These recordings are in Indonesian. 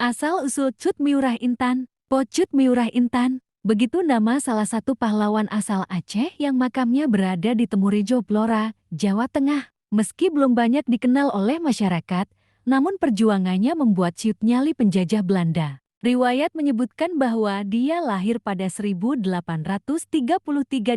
Asal-usul Cut Miurah Intan. Pocut Miurah Intan, begitu nama salah satu pahlawan asal Aceh yang makamnya berada di Temurejo, Blora, Jawa Tengah. Meski belum banyak dikenal oleh masyarakat, namun perjuangannya membuat ciut nyali penjajah Belanda. Riwayat menyebutkan bahwa dia lahir pada 1833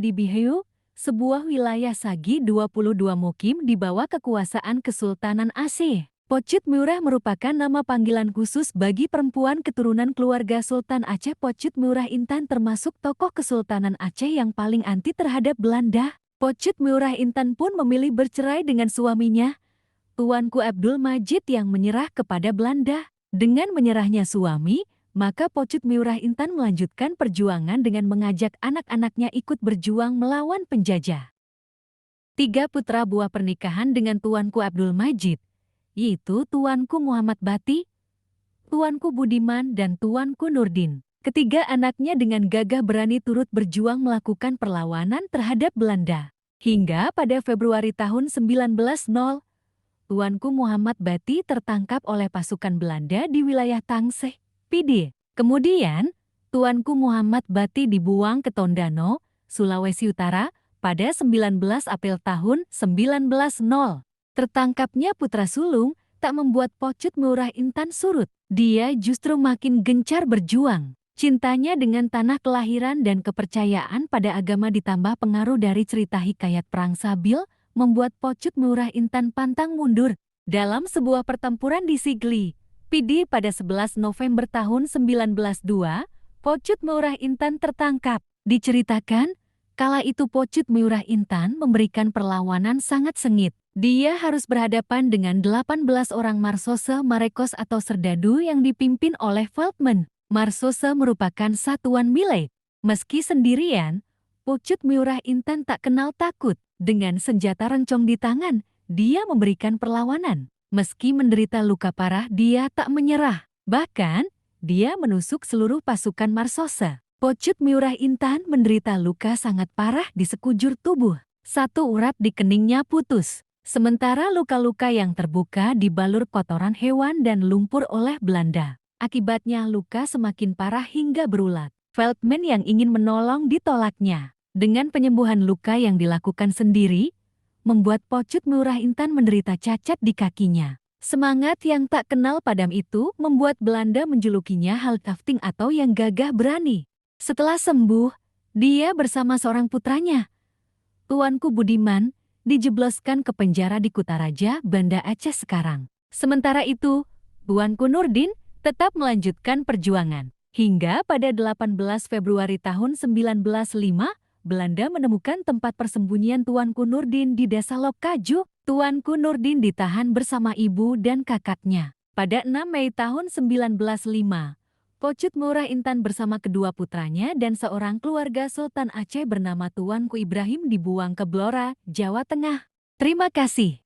di Biheu, sebuah wilayah Sagi 22 Mukim di bawah kekuasaan Kesultanan Aceh. Pocut Miurah merupakan nama panggilan khusus bagi perempuan keturunan keluarga Sultan Aceh. Pocut Miurah Intan termasuk tokoh Kesultanan Aceh yang paling anti terhadap Belanda. Pocut Miurah Intan pun memilih bercerai dengan suaminya, Tuanku Abdul Majid, yang menyerah kepada Belanda. Dengan menyerahnya suami, maka Pocut Miurah Intan melanjutkan perjuangan dengan mengajak anak-anaknya ikut berjuang melawan penjajah. 3 putra buah pernikahan dengan Tuanku Abdul Majid, yaitu Tuanku Muhammad Bati, Tuanku Budiman, dan Tuanku Nurdin. Ketiga anaknya dengan gagah berani turut berjuang melakukan perlawanan terhadap Belanda. Hingga pada Februari tahun 1900, Tuanku Muhammad Bati tertangkap oleh pasukan Belanda di wilayah Tangseh, Pidi. Kemudian, Tuanku Muhammad Bati dibuang ke Tondano, Sulawesi Utara, pada 19 April tahun 1900. Tertangkapnya putra sulung tak membuat Pocut Miurah Intan surut. Dia justru makin gencar berjuang. Cintanya dengan tanah kelahiran dan kepercayaan pada agama ditambah pengaruh dari cerita hikayat Perang Sabil membuat Pocut Miurah Intan pantang mundur. Dalam sebuah pertempuran di Sigli, Pidi pada 11 November tahun 1902, Pocut Miurah Intan tertangkap. Diceritakan, kala itu Pocut Miurah Intan memberikan perlawanan sangat sengit. Dia harus berhadapan dengan 18 orang marsose Marekos atau serdadu yang dipimpin oleh Veltman. Marsose merupakan satuan milik. Meski sendirian, Pocut Miurah Intan tak kenal takut. Dengan senjata rencong di tangan, dia memberikan perlawanan. Meski menderita luka parah, dia tak menyerah. Bahkan, dia menusuk seluruh pasukan marsose. Pocut Miurah Intan menderita luka sangat parah di sekujur tubuh. Satu urat di keningnya putus. Sementara luka-luka yang terbuka dibalur kotoran hewan dan lumpur oleh Belanda. Akibatnya luka semakin parah hingga berulat. Veltman yang ingin menolong ditolaknya. Dengan penyembuhan luka yang dilakukan sendiri, membuat Pocut Miurah Intan menderita cacat di kakinya. Semangat yang tak kenal padam itu membuat Belanda menjulukinya Halkafting atau yang gagah berani. Setelah sembuh, dia bersama seorang putranya, Tuanku Budiman, dijebloskan ke penjara di Kutaraja, Banda Aceh sekarang. Sementara itu, Tuanku Nurdin tetap melanjutkan perjuangan. Hingga pada 18 Februari tahun 1905, Belanda menemukan tempat persembunyian Tuanku Nurdin di Desa Lokaju. Tuanku Nurdin ditahan bersama ibu dan kakaknya. Pada 6 Mei tahun 1905, Pocut Miurah Intan bersama kedua putranya dan seorang keluarga Sultan Aceh bernama Tuanku Ibrahim dibuang ke Blora, Jawa Tengah. Terima kasih.